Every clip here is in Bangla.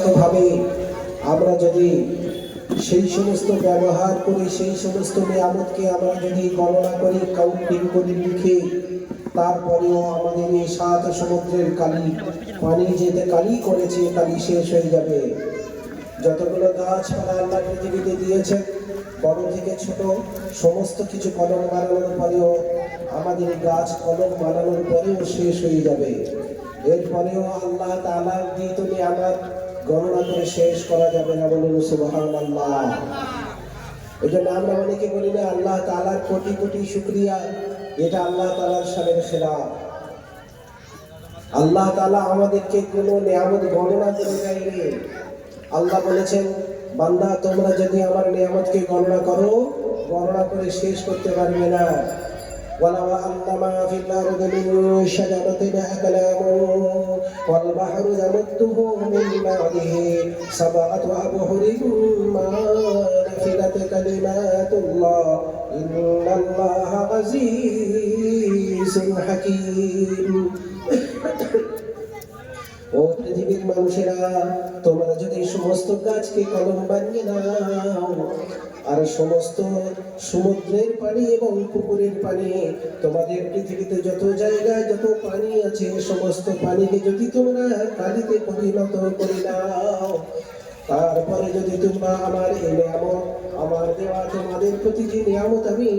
সঠিকভাবে আমরা যদি সেই সমস্ত ব্যবহার করি, সেই সমস্ত নিয়ামতকে আমরা যদি গণনা করি, কাউন্টিং করি, লিখে, তারপরেও আমাদের এই 7 সমুদ্রের কালি, পানি যেতে কালি করেছে, কালি শেষ হয়ে যাবে। যতগুলো গাছপালা আল্লাহ পৃথিবীতে দিয়েছেন, বড় থেকে ছোট সমস্ত কিছু কলম বানানোর পরেও আমাদের গাছ কলম বানানোর পরেও শেষ হয়ে যাবে। এরপরেও আল্লাহ তাআলার দিত নিয়ামত গণনা করে শেষ করা যাবে না। বলুন সুবহানাল্লাহ। এই জন্য আমরা অনেকে বলি না আল্লাহ তাআলার কোটি কোটি শুকরিয়া, এটা আল্লাহ তাআলার শানের খেলাফ। আল্লাহ তাআলা আমাদেরকে কোনো নিয়ামত গণনা করে দেয়নি। আল্লাহ বলেছেন, বান্দা তোমরা যদি আমার নিয়ামতকে গণনা করো, গণনা করে শেষ করতে পারবে না। ولو أن ما في الأرض من شجرة أقلام والبحر يمده من بعده 7 أبحر ما نفدت كلمات الله إن الله عزيز حكيم। ও পৃথিবীর মানুষেরা, তোমরা যদি সমস্ত গাছকে কলম বানিয়ে নাও আর সমস্ত সমুদ্রের পানি এবং পুকুরের পানি, তোমাদের পৃথিবীতে যত জায়গায় যত পানি আছে সমস্ত পানিকে যদি তোমরা কালিতে পরিণত করে নাও, তারপরে যদি তোমরা আমার এই নিয়ামত, আমার দেওয়া তোমাদের প্রতি যে নিয়ামত আমি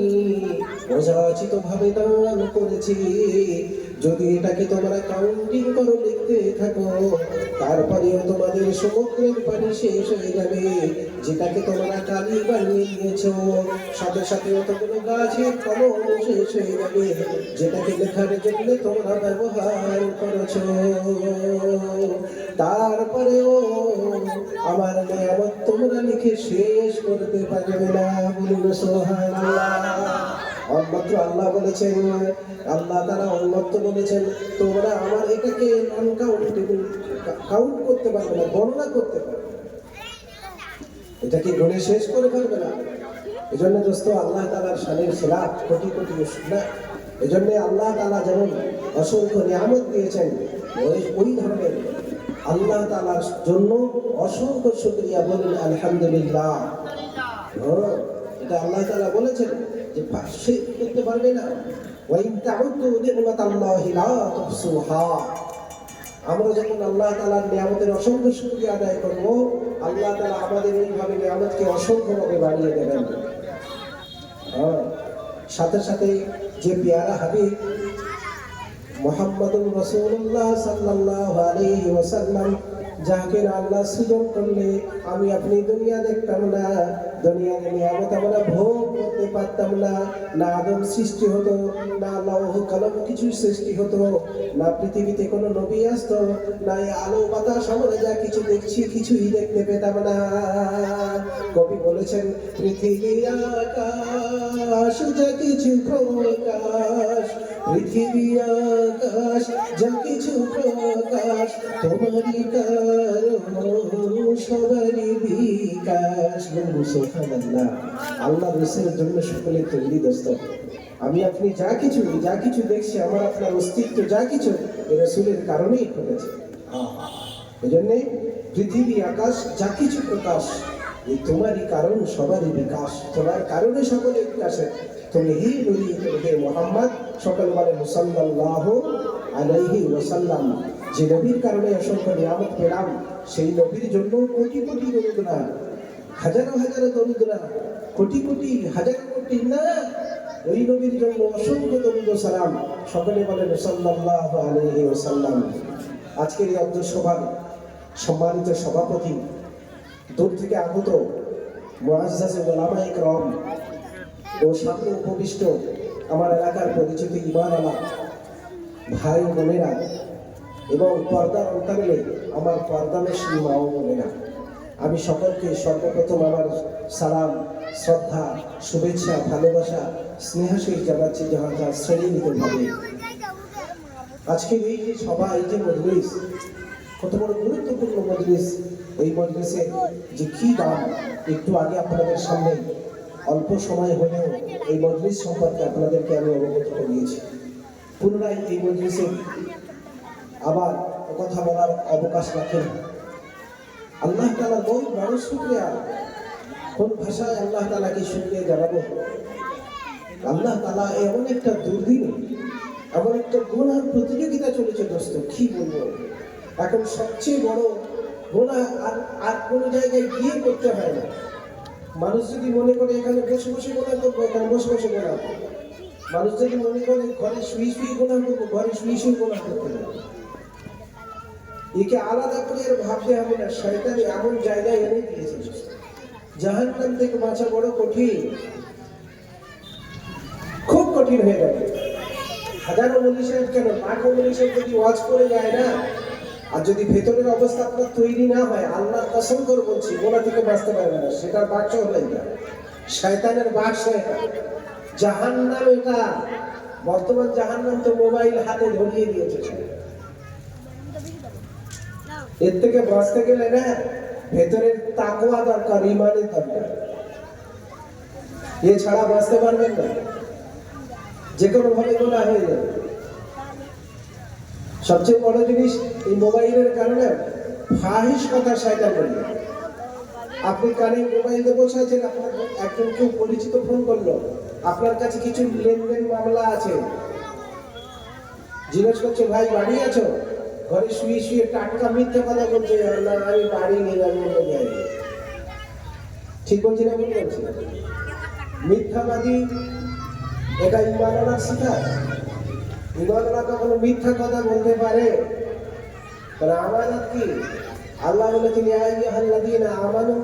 অযাচিত ভাবে দান করেছি, যদি এটাকে তোমরা কাউন্টিং করো, লিখতে থাকো, তারপরেও তোমাদের সমুদ্রের পানি শেষ হয়ে যাবে, যেটাকে তোমরা কালি বানিয়ে নিয়েছো। সাথে সাথে অতগুলো গাছের কলম শেষ হয়ে যাবে, যেটাকে লেখার জন্য তোমরা ব্যবহার করেছো। তারপরেও আমার নিয়ামত তোমরা লিখে শেষ করতে পারবে না। বলুন সুবহানাল্লাহ। অন্যত্র আল্লাহ বলেছেন, আল্লাহ তাআলা অন্যত্র বলেছেন, তোমরা আমার এটাকে নন কাউন্টেবল, কাউন্ট করতে পারবে না, গণনা করতে পারবে না, এটাকে গণে শেষ করে পারবে না। এই জন্য দোস্ত, আল্লাহ তাআলার শানের খেলাফ কোটি কোটি না। এই জন্য আল্লাহ তাআলা যেমন অসংখ্য নিয়ামত দিয়েছেন, ওই ধরনের আল্লাহ তাআলার জন্য অসংখ্য শুকরিয়া। বলুন আলহামদুলিল্লাহ। এটা আল্লাহ তাআলা বলেছেন যে শেষ করতে পারবে না। ওয়াইন তাউদ্দু নি'মাতাল্লাহি লা তুহসুহা। আমরা যখন আল্লাহ তাআলার নিয়ামতের অসংখ্য শুকরিয়া আদায় করব, আল্লাহ তাআলা আমাদের এইভাবে নিয়ামতকে অসংখ্যভাবে বাড়িয়ে দেবেন। সাথে সাথে যে পেয়ারা হাবিব মুহাম্মদুর রাসূলুল্লাহ সাল্লাল্লাহু আলাইহি ওয়াসাল্লাম, যাকে আল্লাহ সৃজন করলে আমি আপনি দুনিয়া দেখতাম না, দুনিয়ার নিয়ামত আমরা ভোগ করতে পারতাম না। না আদম সৃষ্টি হতো, না লৌহ কলম কিছু সৃষ্টি হতো, না পৃথিবীতে কোনো নবী আসতো, না আলো বাতাস আমরা যা কিছু দেখছি কিছুই দেখতে পেতাম না। কবি বলেছেন, পৃথিবী আকাশ যা কিছু প্রকাশ, পৃথিবী আকাশ যা কিছু প্রকাশ, তোমারই কারণ সবারই বিকাশ। সুবহানাল্লাহ। আল্লাহ রাসূলের জন্য সকলে তৈরি দোস্ত। আমি আপনি যা কিছু দেখছি, আমার আপনার অস্তিত্ব যা কিছু রাসূলের কারণেই ঘটেছে। এই জন্যে পৃথিবী আকাশ যা কিছু প্রকাশ, এই তোমারই কারণ সবারই বিকাশ, তোমার কারণে সকলে বিকাশের। তুমি হি বলি হে মুহাম্মদ, সকল বলেন সাল্লাল্লাহু আলাইহি ওয়াসাল্লাম। যে নবীর কারণে অসংখ্য নিয়ামত পেলাম, সেই নবীর জন্য কোটি কোটি দরুদ না, হাজারো হাজারো দরুদ না, কোটি কোটি হাজারো কোটি না, ওই নবীর জন্য অসংখ্য দরুদ ও সালাম। সকলে বলেন সাল্লাল্লাহু আলাইহি ওয়াসাল্লাম। আজকের এই অধ্যক্ষ সভার সম্মানিত সভাপতি, দূর থেকে আগত মুআজ্জাজ উলামায়ে কেরাম ও সামনে উপবিষ্ট আমার এলাকার পরিচিত ঈমানওয়ালা ভাই বোনেরা এবং পর্দার অন্তরালে আমার পর্দানশীল মা ও বোনেরা, আমি সকলকে সর্বপ্রথম আমার সালাম, শ্রদ্ধা, শুভেচ্ছা, ভালোবাসা, স্নেহাশীল জানাচ্ছি যারা শ্রেণীগতভাবে। আজকের এই যে সভা, এই যে মজলিস, কত বড় গুরুত্বপূর্ণ মজলিস। এই মজলিসে যে কি দাম, একটু আগে আপনাদের সামনে অল্প সময় হলেও এই মজলিস সম্পর্কে আপনাদেরকে আমি অবগত করিয়েছি। পুনরায় এই মজলিসে আবার কথা বলার অবকাশ রাখেন। আল্লাহ তাআলা বহুত বড় শুকরিয়া। কোন ভাষায় আল্লাহ তাআলাকে শুকরিয়া জানাবো? আল্লাহ তাআলা এমন একটা দুর্দিন, এমন একটা গুনার প্রতিযোগিতা চলেছে দোস্ত, কি বলবো। এখন সবচেয়ে বড় গুনাহ আর কোনো জায়গায় গিয়ে করতে হয় না। মানুষ যদি মনে করে এখানে বসে বসে গুনাহ করবো, এখানে বসে বসে গুনাহ করবো। মানুষ যদি মনে করে ঘরে শুয়ে শুয়ে গুনাহ করবো, ঘরে শুয়ে শুয়ে গুনাহ করতে হবে। একে আলাদা করে আর ভাবতে হবে না। শয়তান এমন জায়গায় এনে দিয়েছে, জাহান্নাম থেকে বাঁচা বড় কঠিন, খুব কঠিন হয়ে যাবে। হাজারো ওলি সাহেব কেন, লাখো ওলি সাহেব যদি ওয়াজ করে যায় না, আর যদি ভেতরের অবস্থা আপনার তৈরি না হয়, আল্লাহর কসম করে বলছি গোনা থেকে বাঁচতে পারবে না। সেটার বাক্স হলো এটা, শয়তানের বাক্স এটা, জাহান্নাম এটা। বর্তমান জাহান্নাম তো মোবাইল হাতে ধরিয়ে দিয়েছে। এর থেকে বাঁচতে গেলে না, ভেতরের তাকওয়া দরকার, ঈমানের দরকার। এছাড়া বাঁচতে পারবেন না, যে কোনো ভাবে গোনা হয়ে যাবে। সবচেয়ে বড় জিনিস এই মোবাইলের কারণে ফাহিশ কথা শয়তান বলে। আপনি কানে মোবাইল দিয়ে বসে আছেন, আপনার একজন কেউ পরিচিত ফোন করলো, আপনার কাছে কিছু লেনদেন মামলা আছে, জিজ্ঞেস করছে ভাই বাড়ি আছো? ঘরে শুয়ে শুয়ে টাটকা মিথ্যা কথা বলছে, না আমি বাড়ি নেই, আমি অন্য জায়গায়। ঠিক বলছি না? বলছি মিথ্যাবাদী, এটা ঈমানওয়ালার শিকার। ঈমানওয়ালা কখনো মিথ্যা কথা বলতে পারে? তাহলে আমানত কি? আল্লাহ বলেছেন ইয়া আইয়ুহাল্লাযীনা আমানু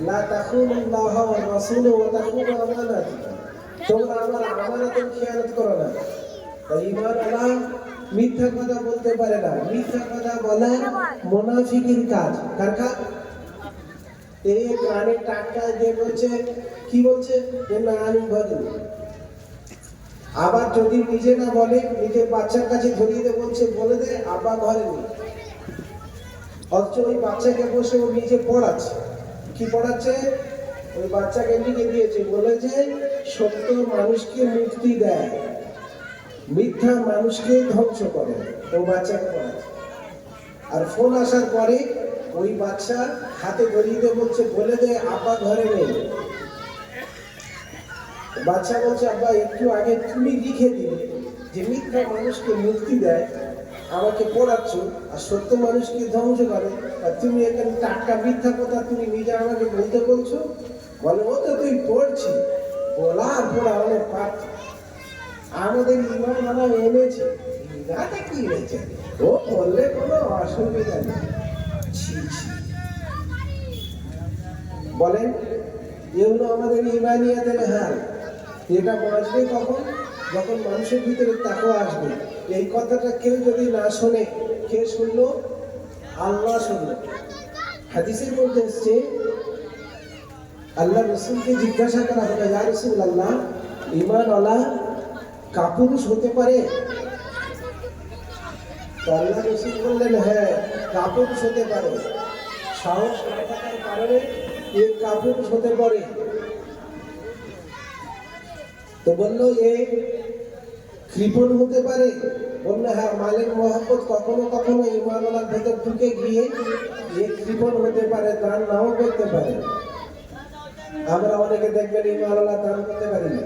লা তাখুনুল্লাহা ওয়া রাসূলা ওয়া তাখুনু আমানাতিকুম। তোমরা আমার আমানতের খেয়ানত করো না। তাই ঈমানওয়ালা মিথ্যা কথা বলতে পারে না। মিথ্যা কথা বলা মুনাফিকের কাজ। কার কাজ? এই কানে টাটকা দিয়ে বলছে, কি বলছে? যে না আমি ঘরে। আবার যদি নিজে না বলে, নিজের বাচ্চার কাছে ধরিয়ে দিয়ে বলছে, বলে দে আব্বা ঘরে নেই। অথচ ওই বাচ্চাকে বসে ও নিজে পড়াচ্ছে। কি পড়াচ্ছে? ওই বাচ্চাকে লিখে দিয়েছে, বলেছে সত্য মানুষকে মুক্তি দেয়, মিথ্যা মানুষকে ধ্বংস করে। ও বাচ্চাকে পড়াচ্ছে। আর ফোন আসার পরে ওই বাচ্চা হাতে ধরিয়ে দিয়ে বলছে, বলে দে আব্বা ঘরে নেই। বাচ্চা বলছে আব্বা একটু আগে তুমি লিখে দিলে যে মিথ্যা মানুষকে মুক্তি দেয়, আমাকে পড়াচ্ছ, আর সত্য মানুষকে ধ্বংস করে, আর তুমি এখানে টাটকা মিথ্যা কথা তুমি নিজে আমাকে বলতে বলছো। বলে ও তো তুই পড়ছি, বলা আর পড়া অনেক পাঠ। আমাদের ঈমান মানা এনেছে, ইরাতে কি হয়েছে? ও বললে কোনো অসুবিধা নেই। বলেন এগুলো আমাদের ঈমানিয়াতের হাল। এটা বাঁচবে কখন? যখন মানুষের ভিতরে তাকওয়া আসবে। এই কথাটা কেউ যদি না শোনে, কে শুনলো? আল্লাহ শুনলো। হাদিসের মধ্যে এসছে, আল্লাহ রাসূলকে জিজ্ঞাসা করা হলো, ইয়া রাসূলুল্লাহ, ঈমানওয়ালা কাপুরুষ হতে পারে? তো আল্লাহ রাসূল বললেন, হ্যাঁ কাপুরুষ হতে পারে। সাহস না থাকার কারণে এই কাপুরুষ হতে পারে। তো বললো এ কৃপণ হতে পারে? বললো হ্যাঁ, মালের মহব্বত কখনো কখনো ঈমানওয়ালার ভেতর ঢুকে গিয়ে এ কৃপণ হতে পারে, দান নাও করতে পারে। আমরা অনেকে দেখবেন ঈমানওয়ালা দান করতে পারি না,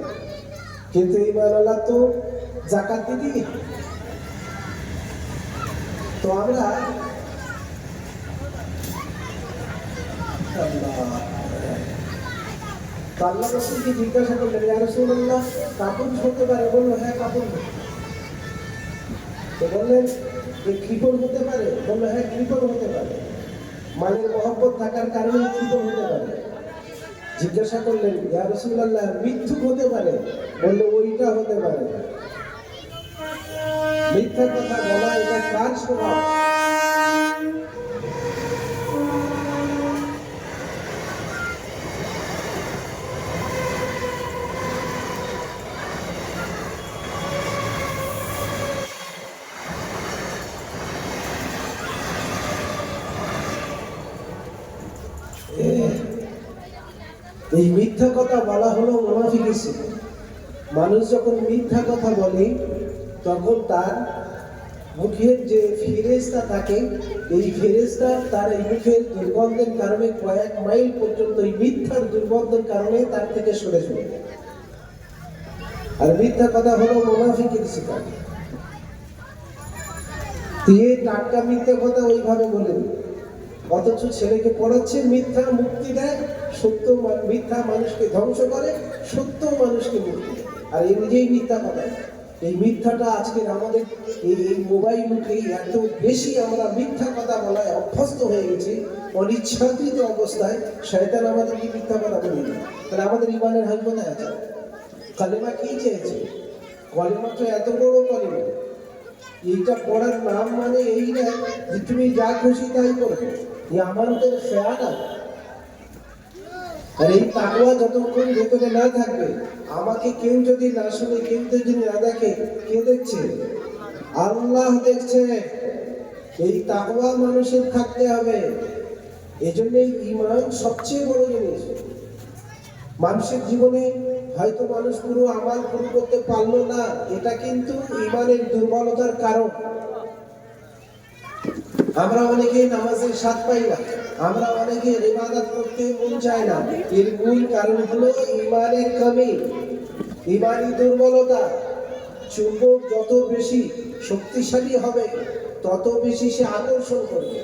কিন্তু ঈমানওয়ালা তো যাকাত দিতে। তো আমরা আল্লাহ রাসূলকে জিজ্ঞাসা করলেন, ইয়া রাসূলুল্লাহ কাপুরুষ হতে পারে? বললো হ্যাঁ কাপুরুষ। তো বললেন যে কৃপণ হতে পারে? বললো হ্যাঁ কৃপণ হতে পারে, মালের মহব্বত থাকার কারণে কৃপণ হতে পারে। জিজ্ঞাসা করলেন, ইয়া রাসূলুল্লাহ মিথ্যুক হতে পারে? বললো ওইটা হতে পারে। মিথ্যা কথা বলা এটা কার স্বভাব? এই মিথ্যা কথা বলা হলো মুনাফিকের সিফাত। মানুষ যখন মিথ্যা কথা বলে তখন তার মুখের যে ফেরেশতা থাকে, এই ফেরেশতা তার এই মুখের দুর্গন্ধের কারণে কয়েক মাইল পর্যন্ত এই মিথ্যার দুর্গন্ধের কারণে তার থেকে সরে চলে যায়। আর মিথ্যা কথা হলো মুনাফিকের শিকার। দিয়ে টাটকা মিথ্যা কথা ওইভাবে বলে দিল, অথচ ছেলেকে পড়াচ্ছে মিথ্যা মুক্তি দেয়, সত্য মিথ্যা মানুষকে ধ্বংস করে, সত্য মানুষকে মুক্তি দেয়। আর এই নিজেই মিথ্যা কথা। এই মিথ্যাটা আজকের আমাদের এই মোবাইল মুখে এত বেশি আমরা মিথ্যা কথা বলায় অভ্যস্ত হয়ে গেছি, অনিচ্ছাকৃত অবস্থায় শয়তান আমাদেরকে মিথ্যা কথা বলে দিল। তাহলে আমাদের ইমানের হাল কোথায় আছে? কালেমা কি চেয়েছে? কলেমা তো এত বড় কলেমা, এইটা পড়ার নাম মানে এই না যে তুমি যা খুশি তাই করবে, আমার তো খেয়াল আছে। আর এই তাকওয়া যতক্ষণ ভেতরে না থাকবে, আমাকে কেউ যদি না শুনে, কেউ যদি না দেখে, কে দেখছে? আল্লাহ দেখছে। এই তাকওয়া মানুষের থাকতে হবে। এই জন্যই ঈমান সবচেয়ে বড় জিনিস। মানুষের জীবনে হয়তো মানুষ পুরো আমাল পুরো করতে পারলো না, এটা কিন্তু ঈমানের দুর্বলতার কারণ। আমরা অনেকে নামাজের স্বাদ পাই না, আমরা অনেকে ইবাদত করতে মন চায় না। এর মূল কারণ হলো ঈমানের কমি, ঈমানি দুর্বলতা। চুম্বক যত বেশি শক্তিশালী হবে, তত বেশি সে আকর্ষণ করবে।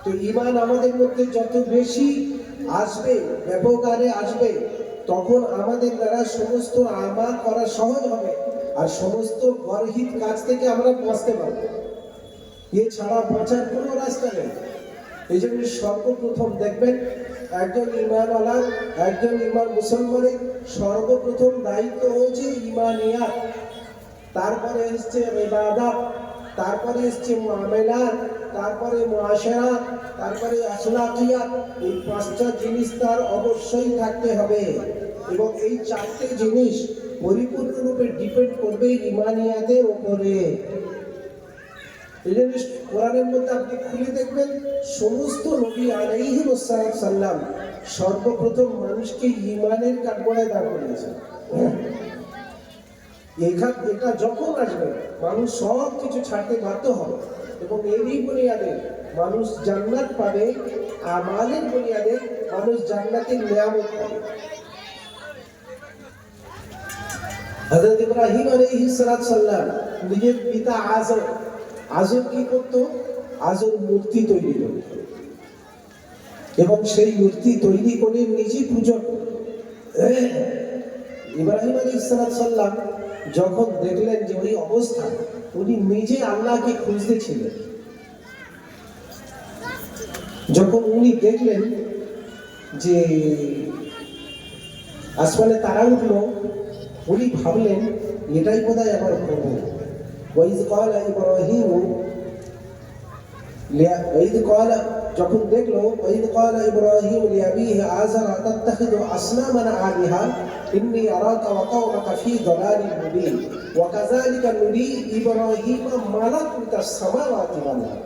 তো ঈমান আমাদের মধ্যে যত বেশি আসবে, ব্যাপক আকারে আসবে, তখন আমাদের দ্বারা সমস্ত আমাল করা সহজ হবে, আর সমস্ত গর্হিত কাজ থেকে আমরা বাঁচতে পারব। এছাড়া বাঁচার কোনো রাস্তা নেই। এই জন্য সর্বপ্রথম দেখবেন একজন ঈমানওয়ালা, একজন ঈমান মুসলমানের সর্বপ্রথম দায়িত্ব হচ্ছে ঈমানিয়াত, তারপরে এসছে ইবাদত, তারপরে এসছে মুআমালাত, তারপরে মুআশারাত, তারপরে আখলাকিয়াত। এই পাঁচটা জিনিস তার অবশ্যই থাকতে হবে, এবং এই চারটে জিনিস পরিপূর্ণরূপে ডিপেন্ড করবে ঈমানিয়াতের উপরে। এই জন্য কোরআনের মধ্যে আপনি খুলে দেখবেন, সমস্ত নবী আলাইহিস সালাম সর্বপ্রথম মানুষকে ঈমানের কাঠগড়ায় দাঁড় করিয়েছেন। এটা যখন আসবে, মানুষ সব কিছু ছাড়তে বাধ্য হবে, এবং এরই বুনিয়াদে মানুষ জান্নাত পাবে, আমালের বুনিয়াদে মানুষ জান্নাতের নিয়ামত পাবে। হযরত ইব্রাহিম আলাইহিস সালাম নিজের পিতা আজর কি করতো? আজর মূর্তি তৈরি করত, এবং সেই মূর্তি তৈরি করে নিজে পূজা করত। ইব্রাহিম আলাইহিস সালাম যখন দেখলেন যে ওই অবস্থা, উনি নিজে আল্লাহকে খুঁজতে ছিলেন। যখন উনি দেখলেন যে আসমানে তারা উঠলো, উনি ভাবলেন এটাই বোধহয় আমার প্রভু। যখন দেখলো, ইব্রাহিম লিআবিহি আযর আতাত্তাখিযু আসনামান আলিহা ইন্নী আরাকা ওয়া কওমাকা ফী দালালিন মুবিন ওয়া কাযালিকা নুরি ইব্রাহিমা মালাকুতাস সামাওয়াতি ওয়াল আরদ।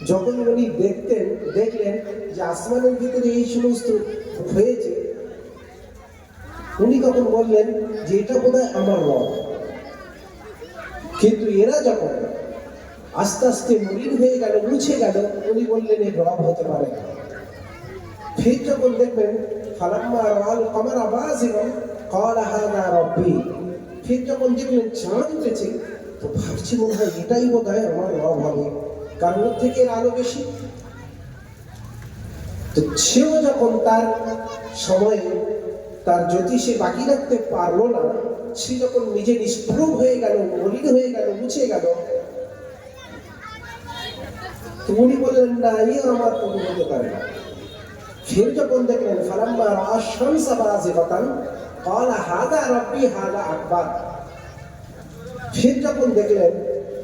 যখন উনি দেখলেন যে আসমানের ভিতরে এই সমস্ত হয়েছে, উনি তখন বললেন যে এটা বোধহয় আমার রব। কিন্তু এরা যখন আস্তে আস্তে মলিন হয়ে গেল, মুছে গেল, উনি বললেন এর রব হতে পারে না। ফির যখন দেখবেন ফালাম্মা রাআল কমারা বাযিগান ক্বালা হাযা রাব্বী, ফির যখন দেখলেন চাঁদ উঠেছে, তো ভাবছি মনে হয় এটাই বোধহয় আমার রব হবে, কারণ ওর থেকে এর আলো বেশি। তো সেও যখন তার সময়ে তার জ্যোতি সে বাকি রাখতে পারলো না, সে যখন নিজে নিষ্প্রভ হয়ে গেল, মলিন হয়ে গেল, মুছে গেল, তো উনি বললেন না, এই আমার প্রভু হতে পারে না। ফির যখন দেখলেন ফালাম্মা রাআ শামসা বাযিগাতান ক্বালা হাযা রাব্বী হাযা আকবার, ফির যখন দেখলেন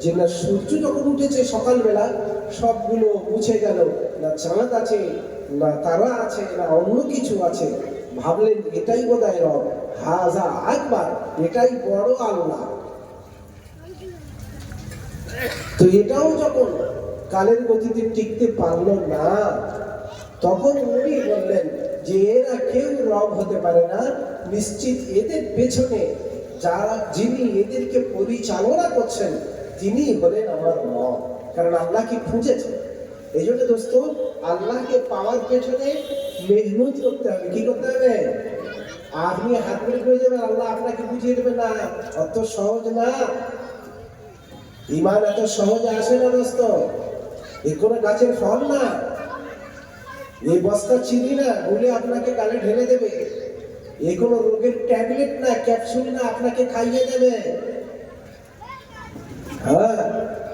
যে না, সূর্য যখন উঠেছে সকালবেলা, সবগুলো মুছে গেল, না চাঁদ আছে, না তারা আছে, না অন্য কিছু আছে, ভাবলেন এটাই বোধহয় রব, হাযা আকবার, এটাই বড় আল্লাহ। তো এটাও যখন কালের গতিতে টিকতে পারলো না, তখন উনি বললেন যে এরা কেউ রব হতে পারে না, নিশ্চিত এদের পেছনে যিনি এদেরকে পরিচালনা করছেন, তিনি হলেন আমার রব। কারণ আল্লাহকে খুঁজেছে। এই জন্য দোস্ত, আল্লাহকে পাওয়ার পেছনে মেহনত করতে হবে। কি করতে হবে? আপনি হাত করে পেয়ে যাবেন, আল্লাহ আপনাকে বুঝিয়ে দেবেন না, অত সহজ না। ইমান এত সহজে আসে না দোস্ত। এ কোনো গাছের ফল না। এই বস্তা চিনি না বলে আপনাকে গালে ঢেলে দেবে। এ কোনো রোগের ট্যাবলেট না, ক্যাপসুল না, আপনাকে খাইয়ে দেবে। হ্যাঁ,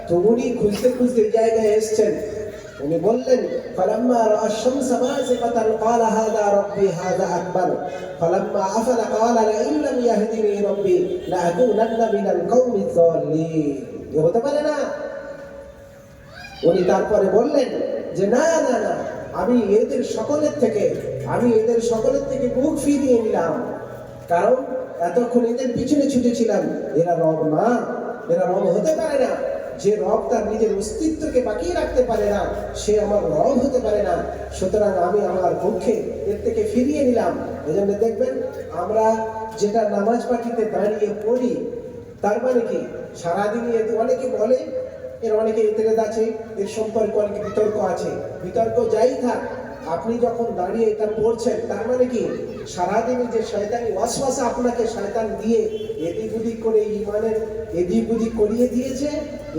তো উনি খুঁজতে খুঁজতে জায়গায় এসছেন। উনি বললেন, ফালাম্মা রাআ আশ-শামসা বাযিগাতান ক্বালা হাযা রাব্বি হাযা আকবার ফালাম্মা আফালা ক্বালা লা ইন লাম ইয়াহদিনি রাব্বি লা আকুনান্না মিনাল কওমিয যালিমিন। এ হতে পারে না। উনি তারপরে বললেন যে না না না, আমি এদের সকলের থেকে মুখ ফিরিয়ে নিলাম। কারণ এতক্ষণ এদের পিছনে ছুটেছিলাম। এরা রব না, এরা রব হতে পারে না। যে রব তার নিজের অস্তিত্বকে বাঁচিয়ে রাখতে পারে না, সে আমার রব হতে পারে না। সুতরাং আমি আমার পক্ষে এর থেকে ফিরিয়ে নিলাম। এই জন্য দেখবেন আমরা যেটা নামাজ পাঠিতে দাঁড়িয়ে পড়ি, তার মানে কি সারাদিনই অনেকে বলে, এর অনেকে এতেরেজ আছে, এর সম্পর্কে অনেক বিতর্ক আছে। বিতর্ক যাই থাক, আপনি যখন দাঁড়িয়ে এটা পড়ছেন, তার মানে কি সারাদিনই যে শয়তানি ওয়াসওয়াসা আপনাকে শয়তান দিয়ে এদিক ওদিক করে ইমানের এদিক ওদিক করিয়ে দিয়েছে,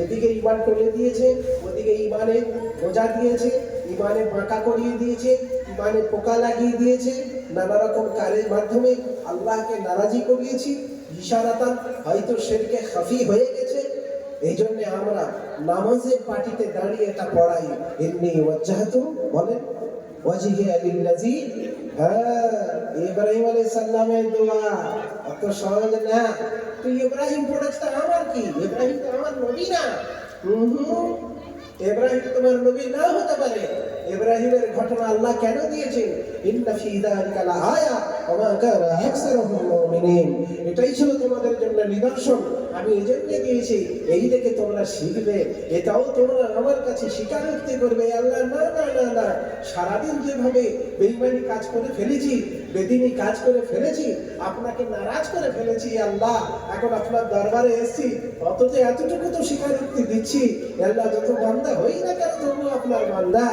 এদিকে ইমান টলে দিয়েছে, ওদিকে ইমানে বোঝা দিয়েছে, ইমানে বাঁকা করিয়ে দিয়েছে, ইমানে পোকা লাগিয়ে দিয়েছে, নানা রকম কাজের মাধ্যমে আল্লাহকে নারাজি করিয়েছি। ইশারাতান হয়তো শিরকে খাফি হয়ে গেছে। এই জন্য আমরা নামাজের পাটিতে দাঁড়িয়ে এটা পড়াই, ইন্নী ওয়াজ্জাহতু বলেন ওয়াজহিয়া লিল্লাযী। হ্যাঁ, ইব্রাহিম আলাইহিস সালামের দোয়া অত সহজ না। তুই ইব্রাহিম পড়েছ, আমার কি? ইব্রাহিম তো আমার নবী না। ইব্রাহিম তোমার নবী না হতে পারে। ইব্রাহিমের ঘটনা আল্লাহ কেন দিয়েছেন? ইন্না ফী যালিকা লাআয়া ওয়া মা কানা আকসারুহুম মুমিনিন। এটাই ছিল তোমাদের জন্য নিদর্শন। আমি এই জন্য দিয়েছি, এই দেখে তোমরা শিখবে। এটাও তোমরা আমার কাছে স্বীকারোক্তি করবে। আল্লাহ না না না না, সারাদিন যেভাবে বেঈমানি কাজ করে ফেলেছি, বেদিনী কাজ করে ফেলেছি, আপনাকে নারাজ করে ফেলেছি আল্লাহ, এখন আপনার দরবারে এসেছি, অথচ এতটুকু তো স্বীকারোক্তি দিচ্ছি। আল্লাহ যত বান্দা হই না কেন, তবু আপনার বান্দা।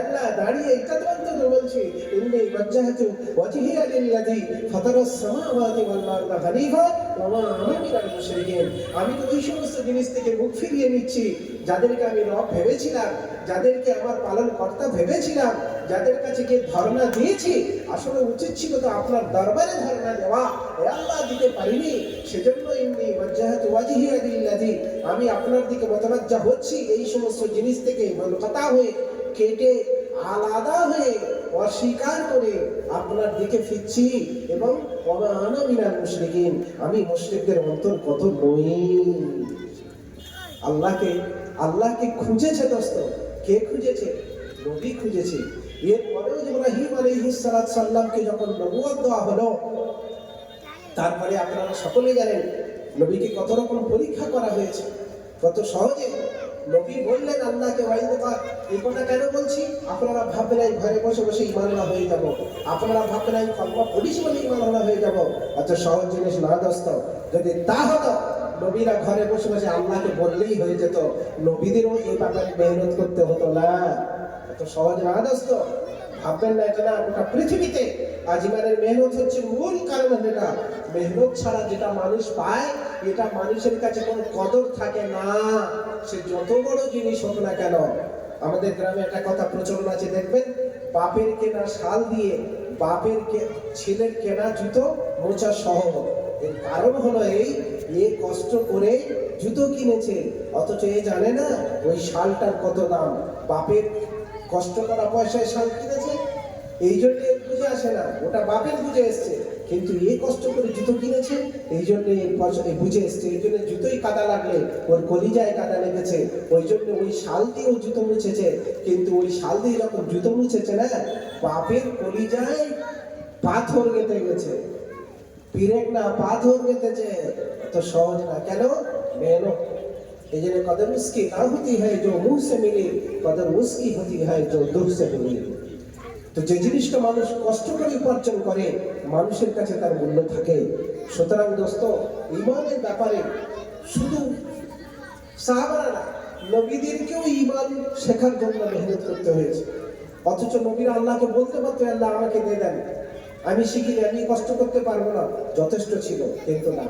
আল্লাহ দাঁড়িয়ে এটা তো অন্তত বলছি, ইন্নী ওয়াজ্জাহতু ওয়াজহিয়া লিল্লাযী ফাতারাস সামাওয়াতি ওয়াল আরদা হানিফা ওয়া মা আনা মিনাল মুশরিকিন। আমি তো ওই সমস্ত জিনিস থেকে মুখ ফিরিয়ে নিচ্ছি যাদেরকে আমি রব ভেবেছিলাম, যাদেরকে আমার পালন কর্তা ভেবেছিলাম, যাদের কাছে গিয়ে ধর্ণা দিয়েছি। আসলে উচিত ছিল তো আপনার দরবারে ধর্ণা দেওয়া, আল্লাহ দিতে পারিনি। সেজন্য ইন্নী ওয়াজ্জাহতু ওয়াজহিয়া লিল্লাযী, আমি আপনার দিকে মুতাওয়াজ্জা হচ্ছি, এই সমস্ত জিনিস থেকে মুনকাতা হয়ে, কেটে আলাদা হয়ে, অস্বীকার করে আপনার দিকে ফিরছি। এবং ওয়া মা আনা মিনাল মুশরিকিন, আমি মুশরিকদের অন্তর্গত নই। আল্লাহকে খুঁজেছে দোস্ত। কে খুঁজেছে? নবী খুঁজেছে। এরপরেও ইব্রাহিম আলাইহিস সালামকে যখন নবুয়ত দেওয়া হলো, তারপরে আপনারা সকলেই জানেন নবীকে কত রকম পরীক্ষা করা হয়েছে। কত সহজে নবী বললেন আল্লাহকে, এই কথা কেন বলছি? আপনারা ভাববেন এই ঘরে বসে বসে ইমানওয়ালা হয়ে যাব, আপনারা ভাববেন এই কলমা পড়িস বলে ইমানওয়ালা হয়ে যাব। এত সহজ জিনিস না দোস্ত। যদি তা হতো, নবীরা ঘরে বসে বসে আল্লাহকে বললেই হয়ে যেত, নবীদেরও এই ব্যাপারে মেহনত করতে হতো না। এত সহজ না দোস্ত। ভাববেন না এটা না, গোটা পৃথিবীতে আজ ইমানের মেহনত হচ্ছে মূল কারণ। এটা মেহনত ছাড়া যেটা মানুষ পায়, এটা মানুষের কাছে কোনো কদর থাকে না, সে যত বড় জিনিস হোক না কেন। আমাদের গ্রামে একটা কথা প্রচলন আছে, দেখবেন বাপের কেনা শাল দিয়ে ছেলের কেনা জুতো মোচা সহ। এর কারণ হলো এ কষ্ট করে জুতো কিনেছে, অথচ এ জানে না ওই শালটার কত দাম। বাপের কষ্ট করা পয়সায় শাল কিনেছে, এই জন্য বুঝে আসে না, ওটা বাপের বুঝে এসছে। কিন্তু এ কষ্ট করে জুতো কিনেছে, এই জন্য বুঝে এসছে। এই জন্য জুতোই কাদা লাগলে ওর কলিজায় কাদা লেগেছে, ওই জন্য ওই শাল দিয়েও জুতো মুছেছে। কিন্তু ওই শাল দিয়ে যখন জুতো মুছেছে না, বাপের কলিজায় পাথর গেঁথে গেছে। পিরেক না, পাথর গেঁথেছে। তো সহজ না। কেন? মেহনত। এই জন্য কদর উসকি না হতি হয় जो मुंह से मिले, कदर उसकी होती है जो दुख से मिले। তো যে জিনিসটা মানুষ কষ্ট করে উপার্জন করে, মানুষের কাছে তার মূল্য থাকে। সুতরাং দোস্ত, ইমানের ব্যাপারে শুধু সাহাবারা না, নবীদেরকেও ঈমান শেখার জন্য মেহনত করতে হয়েছে। অথচ নবীরা আল্লাহকে বলতে পারতো, আল্লাহ আমাকে দিয়ে দেন, আমি শিখিনি, আমি কষ্ট করতে পারবো না, যথেষ্ট ছিল। কিন্তু না,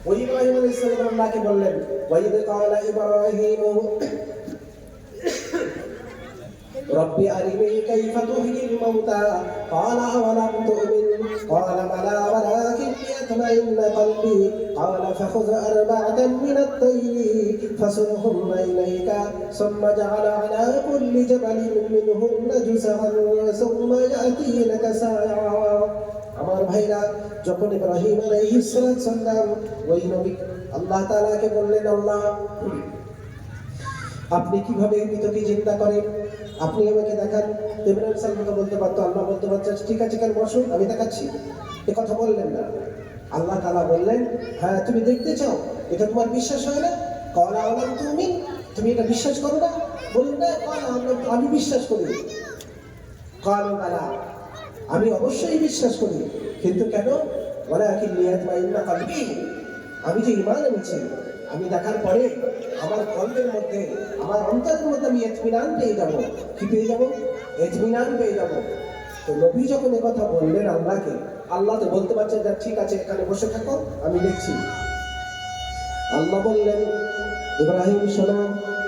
ওই ইব্রাহিম আলাইহিস সালাম আল্লাহকে বললেন, ওয়াইদ ক্বালা ইব্রাহিম رب أرني كيف تحيي الموتى قال أولم تؤمن قال بلى ولكن ليطمئن قلبي قال فخذ أربعة من الطير فصرهن إليك ثم جعل على كل جبل منهن جزءا ثم يأتينك سعيا। আমার ভাইরা, যখন ইব্রাহিম আলাইহিস সালাম ওই নবী আল্লাহ তাআলাকে বললেন, আল্লাহ আপনি কিভাবে মৃতকে জিন্দা করেন, আপনি আমাকে দেখান। ইব্রাহিম সাল্লাল্লাহু বলতে পারতো, আল্লাহ বলতে পারছেন ঠিক আছে কেন বসুন, আমি দেখাচ্ছি। এ কথা বললেন না। আল্লাহ তাআলা বললেন, হ্যাঁ তুমি দেখতে চাও, এটা তোমার বিশ্বাস হয় না? ক্বালা আলাম তুমিন, তুমি এটা বিশ্বাস করো না? বললেন না, আমি বিশ্বাস করি। ক্বালু বালা, আমি অবশ্যই বিশ্বাস করি, কিন্তু কেন? ওয়ালাকিন লিয়াতমাইন্না কলবি, আমি যে ঈমান এনেছি, আমি দেখার পরে আমার কলবের মধ্যে, আমার অন্তরের মধ্যে আমি ইতমিনান পেয়ে যাব। কি পেয়ে যাব? ইতমিনান পেয়ে যাব। তো নবী যখন এই কথা বললেন আল্লাহকে, আল্লাহ তো বলতে পারছেন যে ঠিক আছে এখানে বসে থাকো, আমি দেখছি। আল্লাহ বললেন, ইব্রাহিম শোনো,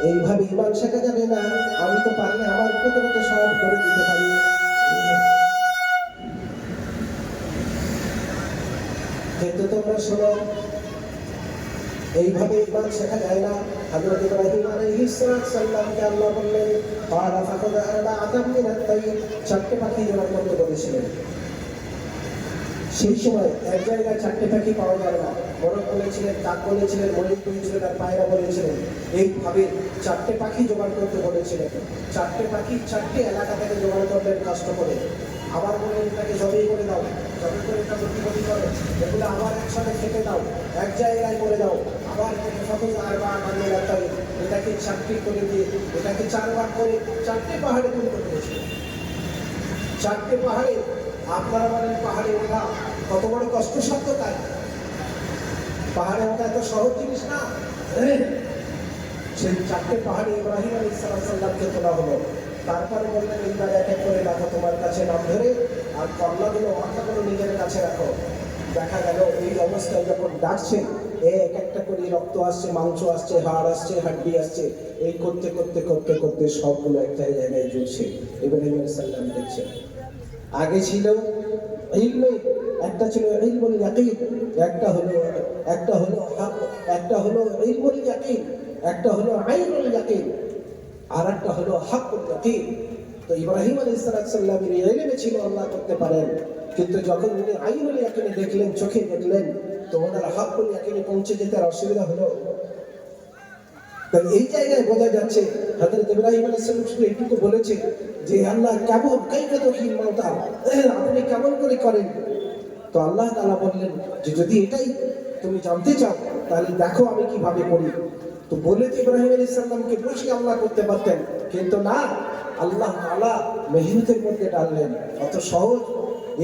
এইভাবে ঈমান শেখা যাবে না, আমি তো পারলে আমার কুদরতে সব করে দিতে পারি। কিন্তু তোমরা শোনো, এইভাবে ঈমান শেখা যায় না। হযরত ইব্রাহিম আলাইহিস সালামকে আল্লাহ বললেন, ক্বালা ফাখুয আরবাআতাম মিনাত তাইর, চারটে পাখি জোগাড় করতে বলেছিলেন। সেই সময় এক জায়গায় চারটে পাখি পাওয়া যাবে না, বরং বলেছিলেন, কাক বলেছিলেন, ময়ূর বলেছিলেন, আর পায়রা বলেছিলেন। এইভাবে চারটে পাখি জোগাড় করতে বলেছিলেন। চারটে পাখি চারটে এলাকা থেকে জোগাড় করলেন কষ্ট করে। আবার বললেন এটাকে জবাই করে দাও, জবাই করে এটা প্রতিপত্তি করো, এগুলো আবার একসাথে খেতে দাও, এক জায়গায় করে দাও। আবার ফাখুয আরবাআতাম মিনাত তাইর, এটাকে চারটি করে দিয়ে এটাকে চারবার করে চারটে পাহাড়ে তুলতে বলেছিলেন। চারটে পাহাড়ে, আপনারা বলেন পাহাড়ে ওঠা কত বড় কষ্টসাধ্য কাজ। পাহাড়ে ওঠা এত সহজ জিনিস না। সেই চারটে পাহাড়ে ইব্রাহিম আলাইহিস সালামকে তোলা হলো। তারপরে বললেন, এইবার এক এক করে রাখো তোমার কাছে নাম ধরে, আর কল্লাগুলো মাথাগুলো নিজের কাছে রাখো। দেখা গেল এই অবস্থায় যখন ডাকছে, এক একটা করে রক্ত আসছে, মাংস আসছে, হাড় আসছে, হাড্ডি আসছে, এই করতে করতে করতে করতে সবগুলো একটা জায়গায় জুড়ছে। ইব্রাহিম আলাইহিস সালাম দেখছেন, আগে ছিল ইলমে, একটা ছিল ইলমুল ইয়াকিন, একটা হলো হক, একটা হলো ইলমুল ইয়াকিন, একটা হলো আইনুল ইয়াকিন, আর একটা হলো হকুল ইয়াকিন। তো ইব্রাহিম আলাইহিস সালামের ইলমে ছিল আল্লাহ করতে পারেন, কিন্তু যখন উনি আইনুল ইয়াকিনে দেখলেন, চোখে দেখলেন, তো ওনার হকুল ইয়াকিনে পৌঁছে যেতে আর অসুবিধা হলো। তাই এই জায়গায় বোঝা যাচ্ছে হযরত ইব্রাহিম আলাইহিস সালাম শুধু এইটুকু বলেছে যে আল্লাহ কেমন, কাইফা তুহিল মাউতা, আপনি কেমন করে করেন। তো আল্লাহ তাআলা বললেন যে যদি এটাই তুমি জানতে চাও তাহলে দেখো আমি কিভাবে করি। তো বলে তো ইব্রাহিম আলাইহিস সালামকে বসে আল্লাহ করতে পারতেন, কিন্তু না, আল্লাহ তাআলা মেহনতের মধ্যে ডাললেন, অত সহজ।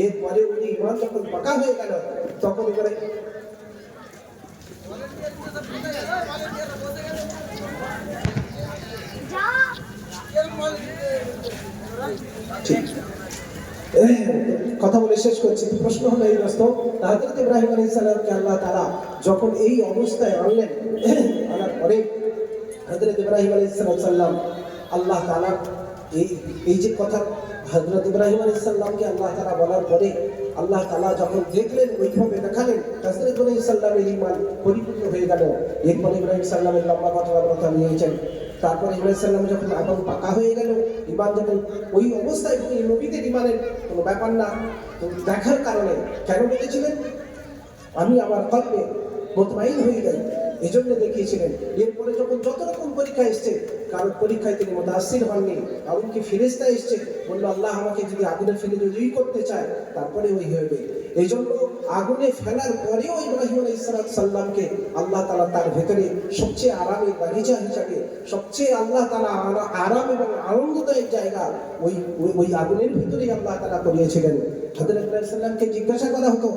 এরপরে উনি ঈমান যখন পাকা হয়ে গেল, তখন ইব্রাহিম কথা বলে শেষ করছি। প্রশ্ন হলো এই দোস্ত, হযরত ইব্রাহিম আলাইহিস সালামকে আল্লাহ তাআলা যখন এই অবস্থায় আনলেন, আনার পরে হযরত ইব্রাহিম আলাইহিস সালাম আল্লাহ তাআলা এই যে কথা হযরত ইব্রাহিম আলাইহিস সালামকে আল্লাহ তাআলা বলার পরে আল্লাহ তাআলা যখন দেখলেন, ওইভাবে দেখালেন, হযরত ইব্রাহিম সাল্লামের ঈমান পরিপূর্ণ হয়ে গেল। এরপরে ইব্রাহিম সাল্লামের লম্বা কথা নিয়েছেন। তারপরে ইব্রাহিম সাল্লাম যখন আগুন পাকা হয়ে গেল, ঈমান যখন ওই অবস্থায়, এই নবীদের ঈমানের কোনো ব্যাপার না, তো দেখার কারণে কেন বলেছিলেন আমি আমার কলবে মুতমাইন হয়ে যাই, এজন্য দেখিয়েছিলেন। এরপরে যখন যত রকম পরীক্ষা এসছে, কারণ পরীক্ষায় তিনি মুতাআসসির হননি, এমনকি ফেরেশতা এসছে, বলল আল্লাহ আমাকে যদি আগুনে ফেলে যদি করতে চায় তারপরে ওই হবে। এই জন্য আগুনে ফেলার পরেও ইব্রাহিম আলাইহিস সালামকে আল্লাহ তাআলা তার ভেতরে সবচেয়ে আরামের বাগিচা হিসাবে, সবচেয়ে আল্লাহ তাআলা আরাম এবং আনন্দদায়ক জায়গা ওই আগুনের ভিতরেই আল্লাহ তাআলা করিয়েছিলেন। হযরত ইব্রাহিম আলাইহিস সালামকে জিজ্ঞাসা করা হতো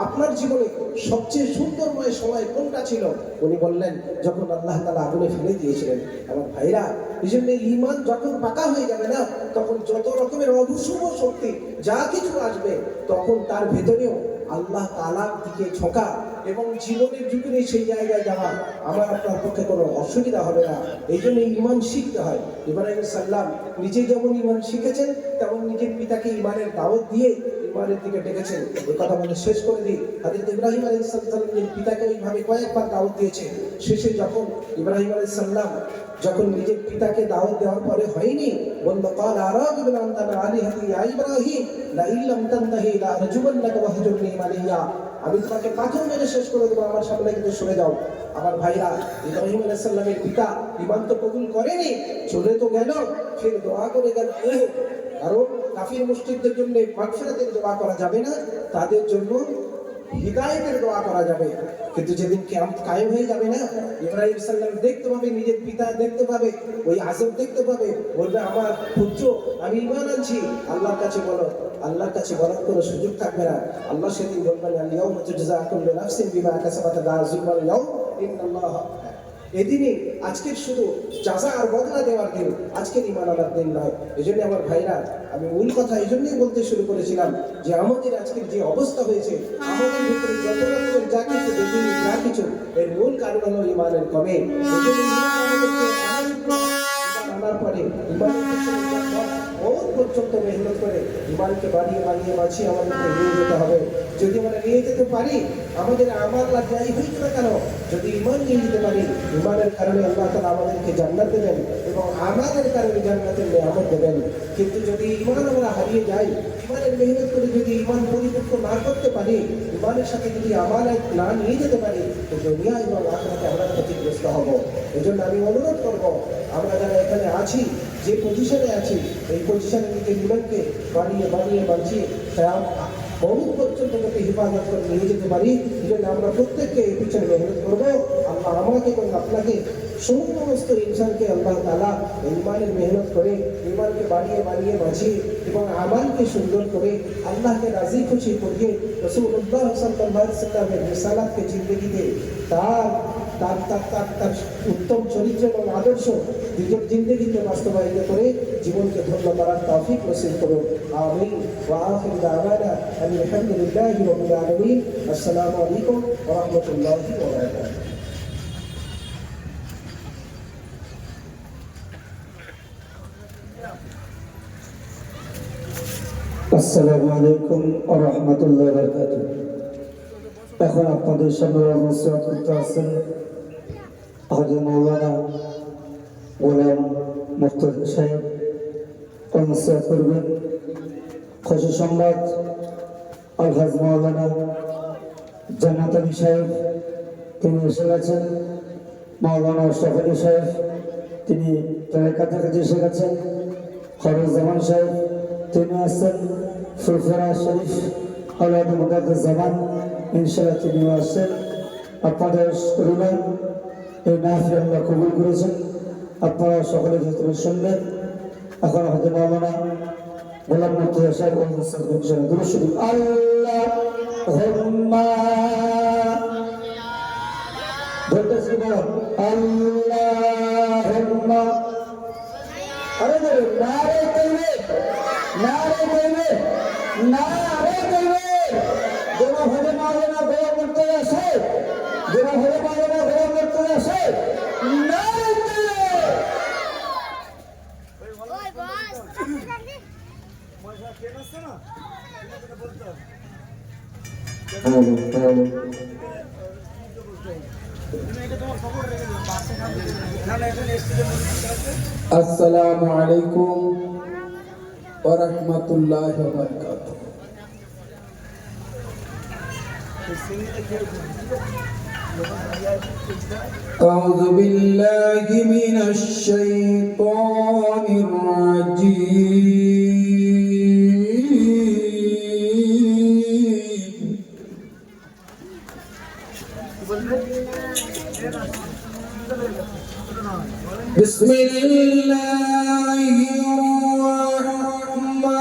আপনার জীবনে সবচেয়ে সুন্দরময় সময় কোনটা ছিল, উনি বললেন যখন আল্লাহ তাআলা আগুনে ফেলে দিয়েছিলেন। আমার ভাইরা, এইজন্য ঈমান যখন পাকা হয়ে যাবে না, তখন যত রকমের অশুভ শক্তি যা কিছু আসবে, তখন তার ভেতরেও আল্লাহ তাআলার দিকে ঝোঁকা এবং জীবনের যুগে সেই জায়গায় যাওয়া আমার আপনার পক্ষে কোনো অসুবিধা হবে না। এই জন্য ঈমান শিখতে হয়। ইব্রাহিম সাল্লাম নিজে যেমন ঈমান শিখেছেন, তেমন নিজের পিতাকে ঈমানের দাওয়াত দিয়ে ঈমানের দিকে ডেকেছেন। এই কথা বলে শেষ করে দিই। হযরত ইব্রাহিম আলাইহিস সালাম নিজের পিতাকে ওইভাবে কয়েকবার দাওয়াত দিয়েছে। শেষে যখন ইব্রাহিম আলাইহিস সালাম যখন নিজের পিতাকে দাওয়াত দেওয়ার পরে হয়নি, বলল ক্বাল আরাগিবুন আনতা আন আলিহাতি ইয়া ইব্রাহিম লা ইল্লাম তানতাহি লা আরজুমান্নাকা ওয়াহজুরনি মালিয়া। আমি তোমাকে পাথর মেরে শেষ করে দেবো, আমার সামনে কিন্তু সরে যাও। আমার ভাইরা, ইব্রাহিম আলাইহিস সালামের পিতা ঈমান তো কবুল করেনি, চলে তো গেল, ফির দোয়া করে গেল। কারণ কাফির মুশরিকদের জন্য মাগফিরাতের দোয়া করা যাবে না, তাদের জন্য হিদায়াতের দোয়া করা যাবে। কিন্তু যেদিন কিয়ামত কায়েম হয়ে যাবে না, ইব্রাহিম সাল্লাম দেখতে পাবে, নিজের পিতা দেখতে পাবে, ওই আযব দেখতে পাবে, বলবে আমার পুত্র আমি ঈমান আনছি। আল্লাহর কাছে বলো, আল্লাহর কাছে বলার কোনো সুযোগ থাকবে না। আল্লাহ সেদিন বলবেন আল ইয়াউমা তুজজা কুল্লু নাফসিন বিমা কাসাবাত লা যুলমাল ইয়াউম ইন্নাল্লাহ। এদিনই আজকের শুধু জাযা আর বদলা দেওয়ার দিন, আজকের ঈমান আনার দিন নয়। এজন্য আমার ভাইরা, আমি মূল কথা এই জন্যই বলতে শুরু করেছিলাম যে আমাদের আজকের যে অবস্থা হয়েছে, আমাদের ভিতরে যত রকমের যা কিছু দেখি যা কিছু, এর মূল কারণ হলো ঈমানের কমে। এজন্য ঈমান আমাদেরকে আনার পরে ঈমানের পিছনে বহুত পর্যন্ত মেহনত করে ঈমানকে বাড়িয়ে বাড়িয়ে বাঁচিয়ে আমাদেরকে নিয়ে যেতে হবে। যদি আমরা নিয়ে যেতে পারি, আমাদের আমার যাই হইত না কেন, যদি ঈমান নিয়ে যেতে পারি, ঈমানের কারণে আল্লাহ তাআলা আমাদেরকে জান্নাত দেবেন এবং আমাদের কারণে জান্নাতের নিয়ামত দেবেন। কিন্তু যদি ঈমান আমরা হারিয়ে যাই, ঈমানের মেহনত করে যদি ঈমান পরিপক্ক না করতে পারি, ঈমানের সাথে যদি আমানত না নিয়ে যেতে পারি, তো দুনিয়া এবং আখিরাতে আমরা ক্ষতিগ্রস্ত হব। এজন্য আমি অনুরোধ করব, আমরা যারা এখানে আছি, যে পজিশনে আছি, এই পজিশনে নিজের জীবনকে বাড়িয়ে বাড়িয়ে বাঁচিয়ে বহু পর্যন্ত যাতে হেফাজত করে নিয়ে যেতে পারি, এই জন্য আমরা প্রত্যেককে এই পিছনে মেহনত করবো। আল্লাহ আমাকে এবং আপনাকে সমস্ত ইনসানকে আল্লাহ তাআলা ঈমানের মেহনত করে ঈমানকে বাড়িয়ে বাড়িয়ে বাঁচিয়ে এবং আমালকে সুন্দর করে আল্লাহকে রাজি খুশি করিয়ে রাসূলুল্লাহ সাল্লাল্লাহু আলাইহি ওয়াসাল্লামের রিসালাতকে জিন্দেগিতে তার তার তার তার তার উত্তম চরিত্র এবং আদর্শ নিজের জিন্দেগিতে বাস্তবায়িত করে জীবনকে ধন্য করার তৌফিক নসিব করুন। আমিন। ওয়া আখিরু দাওয়ানা আলহামদুলিল্লাহি রাব্বিল আলামিন। আসসালামু আলাইকুম ওয়া রাহমাতুল্লাহি ওয়া বারাকাতুহু। আসসালামু আলাইকুম ওয়া রাহমাতুল্লাহি ওয়া বারাকাতুহু। এখন আপনাদের সামনে নসিহত করতে আছেন হযরত মাওলানা গোলাম মুর্তজা সাহেব। নসিহত করবেন খুশি সংবাদ আলহাজ মাওলানা জান্নাত আলী সাহেব, তিনি এসে গেছেন। মাওলানা আশরাফ আলী সাহেব, তিনি প্রায় কাছাকাছি এসে গেছেন। খরচ জামান সাহেব, তিনি আসছেন। ফুরফুরা শরীফ আওলাদ মুকাদ্দাস জামান, ইনশাআল্লাহ তিনিও আসছেন। আপনাদের করুণায় এই মাহফিল আল্লাহ কবুল করেছেন। আপনারা সকলে যতটা শুনবেন। এখন হয়তো মাওলানা গোলাম মুর্তজা সাহেব আল্লাহুম্মা ধরতেছি বল আল্লাহুম্মা। আরে নারে তাকবীর, নারে তাকবীর, নারে তাকবীর। জনাব হযরত মাওলানা গোলাম মুর্তজা সাহেব, জনাব হযরত মাওলানা গোলাম মুর্তজা সাহেব, নারে তাকবীর। ওই বস মজা কেন আছে না, এটা বলতে হবে। আসসালামু আলাইকুম ওয়া রাহমাতুল্লাহি ওয়া বারাকাতুহু। আউযু বিল্লাহি মিনাশ শাইতানির রাজীম। বিসমিল্লাহির রহমানির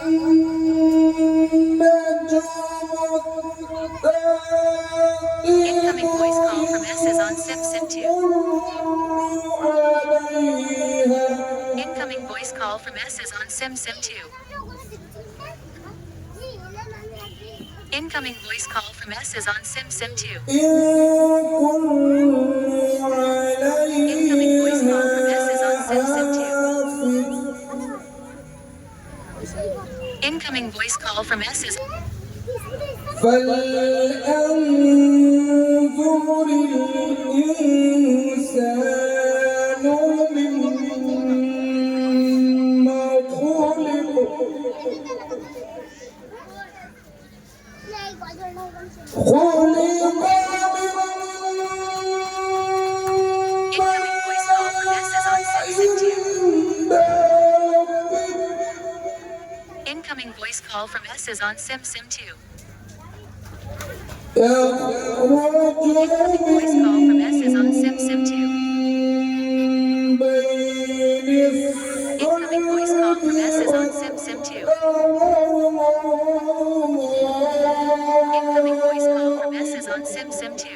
Incoming voice call from S is on Sim Sim 2. Incoming voice call from S is on Sim Sim 2. Incoming voice call from S is on Sim Sim 2. Incoming voice call from S is on Sim Sim 2. Incoming voice call from S is فلينظر الإنسان مما خلق خلق Incoming voice call from S is on Sim Sim 2. Incoming voice call from S is on Sim Sim 2. Incoming voice call from S is on Sim Sim 2. Incoming voice call from S is on Sim Sim 2. Incoming voice call from S is on Sim Sim 2.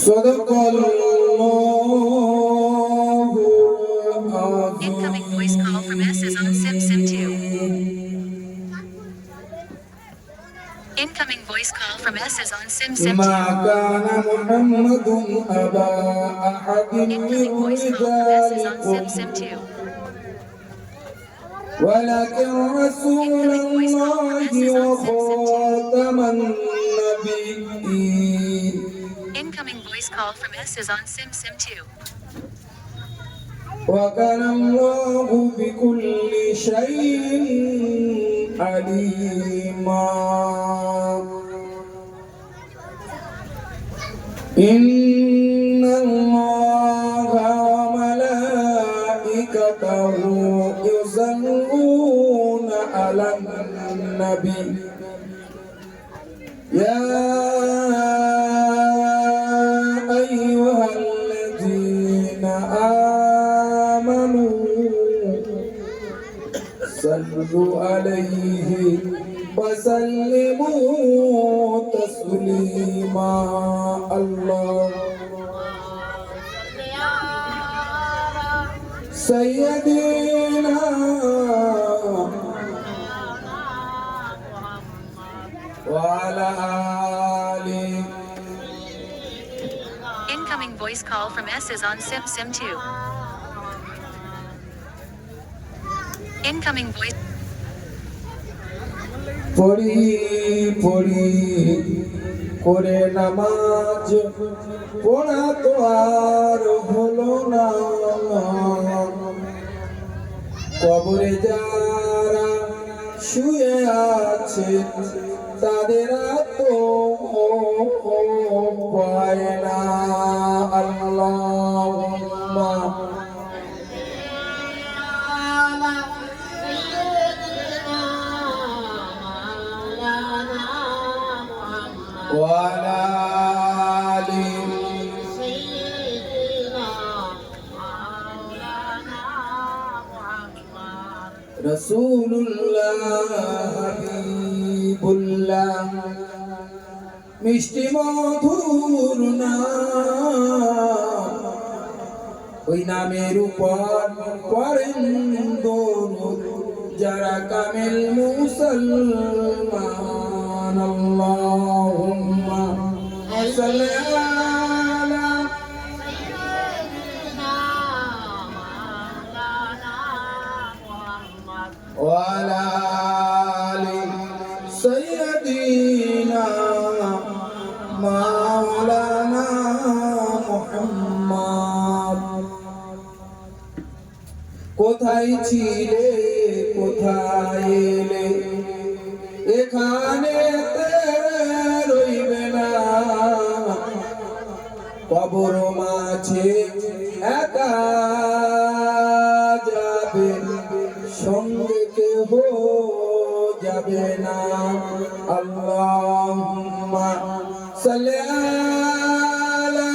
صدق الله Incoming voice call from S is on Sim Sim 2. Incoming voice call from S is on Sim Sim 2. ما كان محمد أبا أحد من Incoming voice call from S is on Sim Sim رجالكم 2. ولكن رسول الله وخاتم النبيين Incoming voice call from S is on Sim Sim 2. وكان الله بكل شيء عليما إن الله وملائكته يصلون على النبي يا أيها الذين آمنوا صلوا عليه وسلموا تسليما الله سيدنا وعلى آله. Incoming voice call from S is on Sim Sim 2. Incoming voice. পড়ি পড়ি করে নামাজ পড়া তো আর হলো না কবরে যারা শুয়ে আছে তাদের তো পায় না আল্লাহুম্মা وعلى آله رسول الله حبيب الله মিষ্টি মধুর নাম ওই নামের উপর করেন দরুদ যারা কামেল মুসলমান আল্লাহুম্মা সাল্লি আলা وعلى آل سيدنا مولانا محمد কোথায় ছিলে কোথায় এলে এখানে রইবে না কবর মাঝে একা যাবে সঙ্গে কেহ যাবে না আল্লাহুম্মা সাল্লি আলা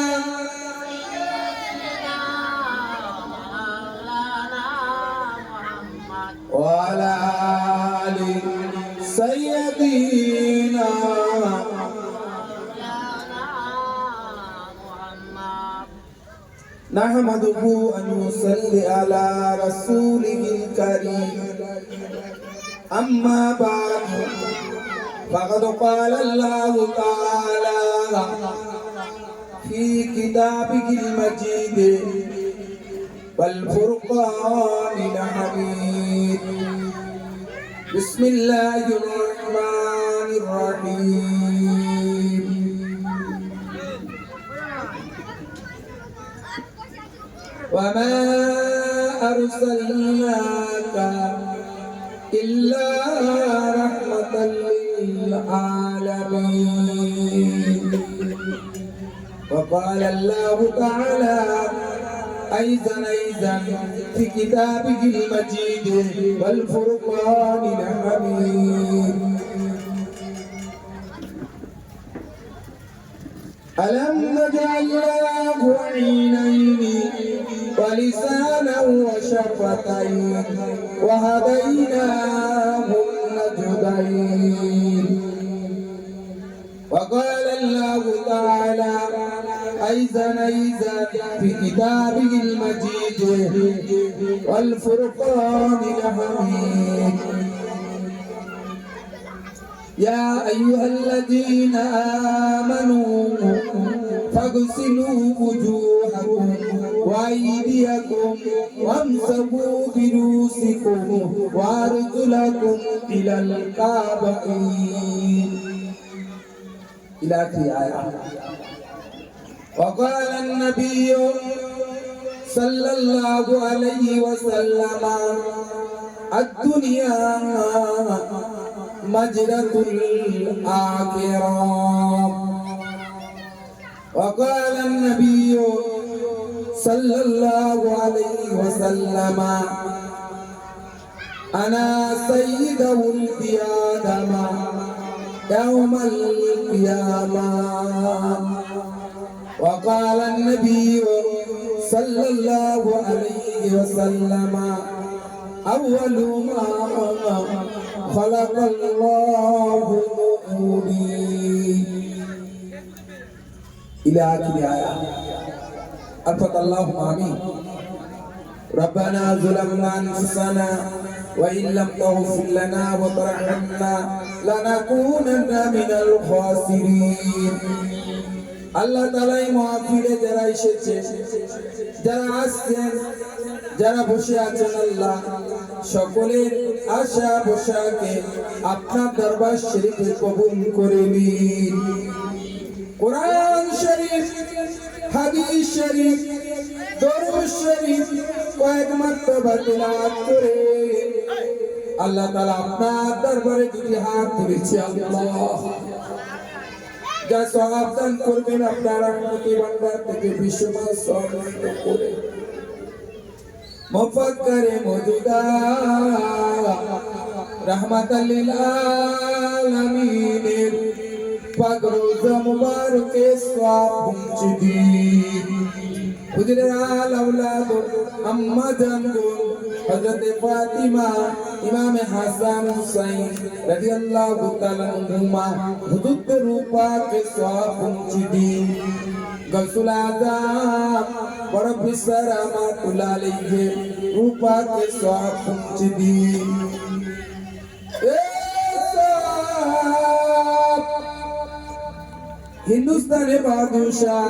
نحمده أن يصلي على رسوله الكريم أما بعد فقد قال الله تعالى في كتابه المجيد والفرقان الحميد بسم الله الرحمن الرحيم وما أرسلناك إلا رحمة للعالمين وقال الله تعالى أيضا في كتابه المجيد والفرقان الحميد ألم نجعل له عينين ولسانا وشفتين وهديناه النجدين وقال الله تعالى أيضا في كتابه المجيد والفرقان الحميد يا أيها الذين آمنوا فاغسلوا وجوهكم وأيديكم وامسحوا برؤوسكم وأرجلكم إلى الكعبين إلى آخر آية. وقال النبي صلى الله عليه وسلم الدنيا مجرة الآخرة. وقال النبي صلى الله عليه وسلم أنا سيد ولد آدم يوم القيامة. وقال النبي صلى الله عليه وسلم أول ما خلق الله نوري إلى آخر آية. ألفت اللهم آمين. ربنا ظلمنا أنفسنا وإن لم تغفر لنا وترحمنا لنكونن من الخاسرين. আল্লাহ তাআলাই মাহফিলে যারা এসেছে, যারা আসছেন, যারা বসে আছেন, আল্লাহ সকলের আশা বসাকে আপনার দরবার শরীফে কবুল করে নিন। কোরআন শরীফ, হাদিস শরীফ, দরুদ শরীফ কয়েক মাত্রা তেলাওয়াত করে আল্লাহ তাআলা আপনার দরবারে দুটি হাত তুলেছি। আল্লাহ যা সওয়াব দান করবেন আপনার রহমতি ভান্ডার থেকে বিশ্বময় সওয়াব করে মুফাক্কারে মওজুদা রাহমাতাল লিল আলামিনের পাক রোজা মুবারকে সওয়াব পৌঁছে দিন। হুজুরে আল আওলাদ আম্মা জান হযরত ফাতিমা ইমাম হাসান হুসাইন রাদিয়াল্লাহু তাআলা আনহুমা হুজুর के रूपा के सवाब पहुंची दी। गौसुल आज़म बड़ा बिसर रहमतुल्लाह अलैहि रूपा के सवाब पहुंची दी। हिंदुस्तान बादशाह